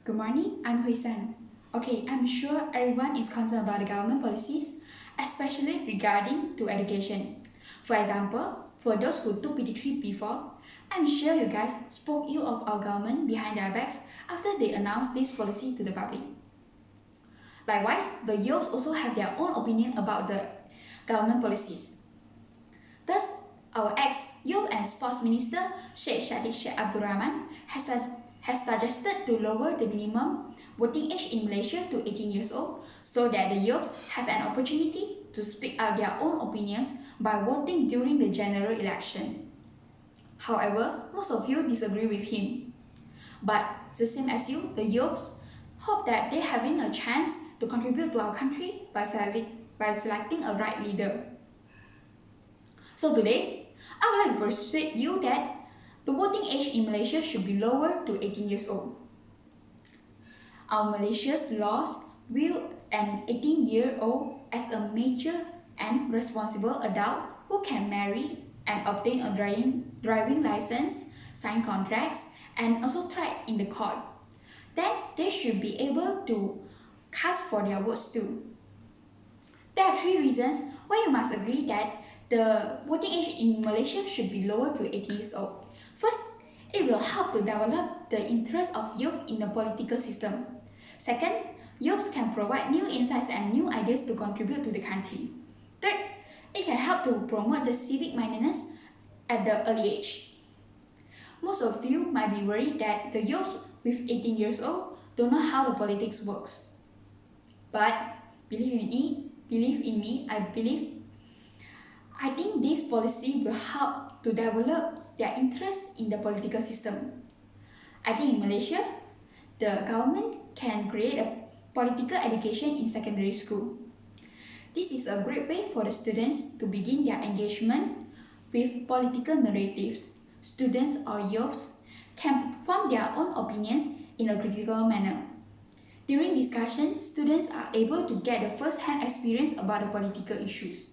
Good morning, I'm Hooi. Okay, I'm sure everyone is concerned about the government policies, especially regarding to education. For example, for those who took PT3 before, I'm sure you guys spoke ill of our government behind their backs after they announced this policy to the public. Likewise, the youths also have their own opinion about the government policies. Thus, our ex-Youth and Sports Minister Sheikh Shadiq Sheikh Abdul Rahman has suggested to lower the minimum voting age in Malaysia to 18 years old so that the youths have an opportunity to speak out their own opinions by voting during the general election. However, most of you disagree with him. But the same as you, the youths hope that they're having a chance to contribute to our country by selecting a right leader. So today, I would like to persuade you that the voting age in Malaysia should be lowered to 18 years old. Our Malaysia's laws view an 18-year-old as a mature and responsible adult who can marry and obtain a driving license, sign contracts, and also try in the court. Then they should be able to cast for their votes too. There are three reasons why you must agree that the voting age in Malaysia should be lowered to 18 years old. First, it will help to develop the interest of youth in the political system. Second, youths can provide new insights and new ideas to contribute to the country. Third, it can help to promote the civic mindedness at the early age. Most of you might be worried that the youths with 18 years old don't know how the politics works. But believe in me, I think this policy will help to develop their interest in the political system. I think in Malaysia, the government can create a political education in secondary school. This is a great way for the students to begin their engagement with political narratives. Students or youths can form their own opinions in a critical manner. During discussion, students are able to get the first-hand experience about the political issues.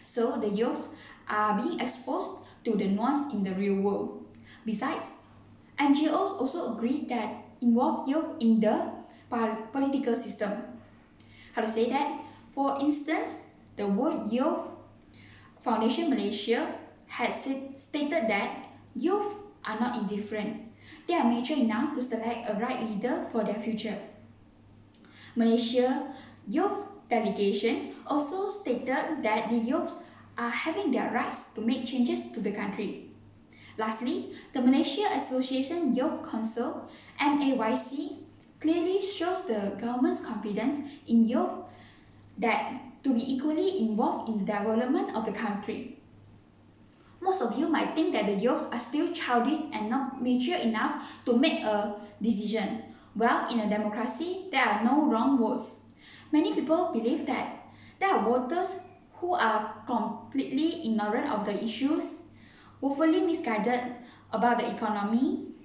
So the youths are being exposed to the nuance in the real world. Besides, NGOs also agree that involve youth in the political system. How to say that? For instance, the World Youth Foundation Malaysia has stated that youth are not indifferent. They are mature enough to select a right leader for their future. Malaysia Youth Delegation also stated that the youths are having their rights to make changes to the country. Lastly, the Malaysia Association Youth Council MAYC clearly shows the government's confidence in youth that to be equally involved in the development of the country. Most of you might think that the youths are still childish and not mature enough to make a decision. Well, in a democracy, there are no wrong votes. Many people believe that there are voters who are completely ignorant of the issues, woefully misguided about the economy,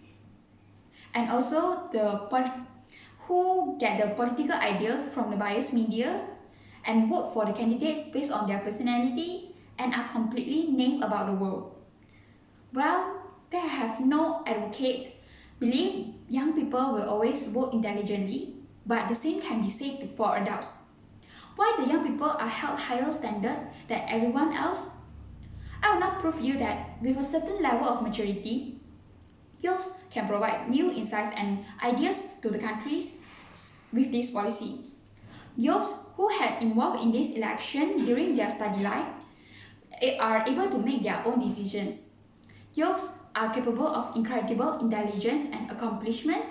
and also who get the political ideas from the biased media and vote for the candidates based on their personality and are completely naive about the world. Well, there have no advocates believe young people will always vote intelligently, but the same can be said for adults. Why the young people are held higher standard than everyone else? I will not prove you that with a certain level of maturity, youths can provide new insights and ideas to the countries with this policy. Youths who had involved in this election during their study life are able to make their own decisions. Youths are capable of incredible intelligence and accomplishment.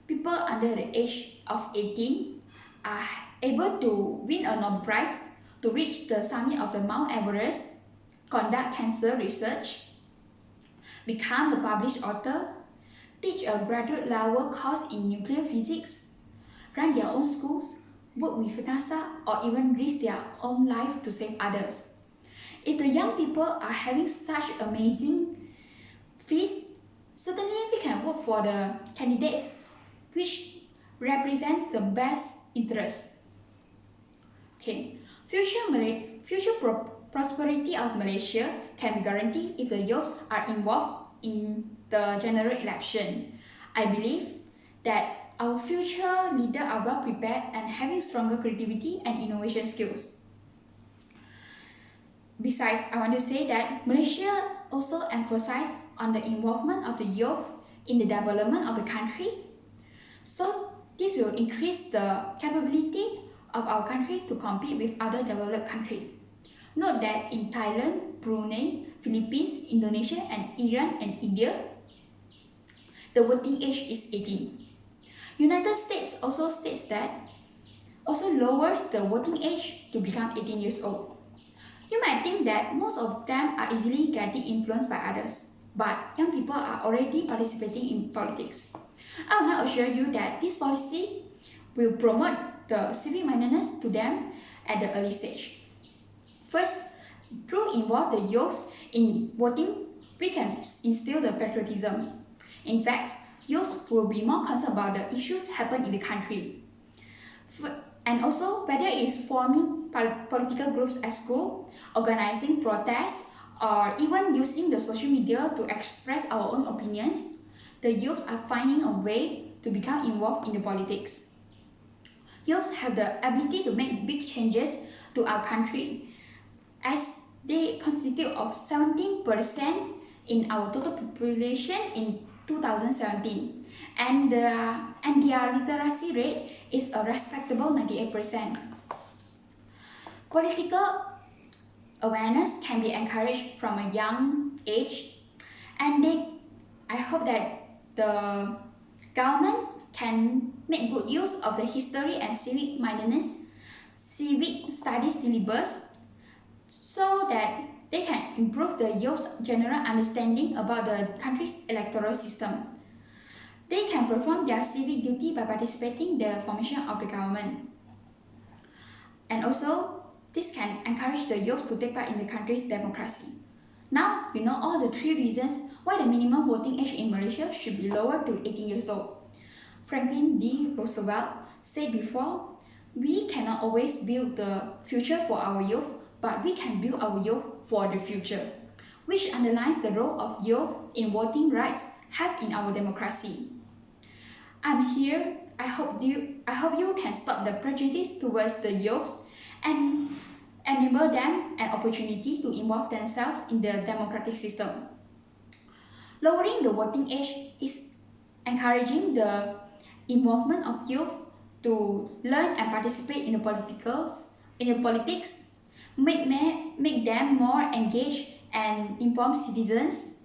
People under the age of 18 are able to win a Nobel Prize, to reach the summit of the Mount Everest, conduct cancer research, become a published author, teach a graduate level course in nuclear physics, run their own schools, work with NASA, or even risk their own life to save others. If the young people are having such amazing feats, certainly we can vote for the candidates which represents the best interest. Okay, future prosperity of Malaysia can be guaranteed if the youths are involved in the general election. I believe that our future leaders are well prepared and having stronger creativity and innovation skills. Besides, I want to say that Malaysia also emphasizes on the involvement of the youth in the development of the country. So this will increase the capability of our country to compete with other developed countries. Note that in Thailand, Brunei, Philippines, Indonesia, and Iran and India, the voting age is 18. United States also states that also lowers the voting age to become 18 years old. You might think that most of them are easily getting influenced by others, but young people are already participating in politics. I will now assure you that this policy will promote the civic mindedness to them at the early stage. First, through involve the youth in voting, we can instill the patriotism. In fact, youth will be more concerned about the issues happen in the country. And also, whether it's forming political groups at school, organizing protests, or even using the social media to express our own opinions, the youth are finding a way to become involved in the politics. Youth have the ability to make big changes to our country, as they constitute of 17% in our total population in 2017, and their literacy rate is a respectable 98%. Political awareness can be encouraged from a young age, and I hope that the government can make good use of the history and civic mindedness, civic studies syllabus, so that they can improve the youth's general understanding about the country's electoral system. They can perform their civic duty by participating in the formation of the government. And also, this can encourage the youth to take part in the country's democracy. Now, you know all the 3 reasons why the minimum voting age in Malaysia should be lowered to 18 years old. Franklin D. Roosevelt said before, we cannot always build the future for our youth, but we can build our youth for the future, which underlines the role of youth in voting rights have in our democracy. I'm here. I hope you can stop the prejudice towards the youth and enable them an opportunity to involve themselves in the democratic system. Lowering the voting age is encouraging the involvement of youth to learn and participate in the politics, make them more engaged and informed citizens.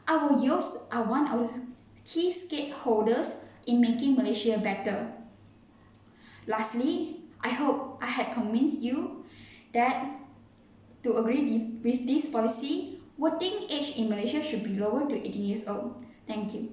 Our youth are one of the key stakeholders in making Malaysia better. Lastly, I hope I had convinced you that to agree with this policy, voting age in Malaysia should be lowered to 18 years old. Thank you.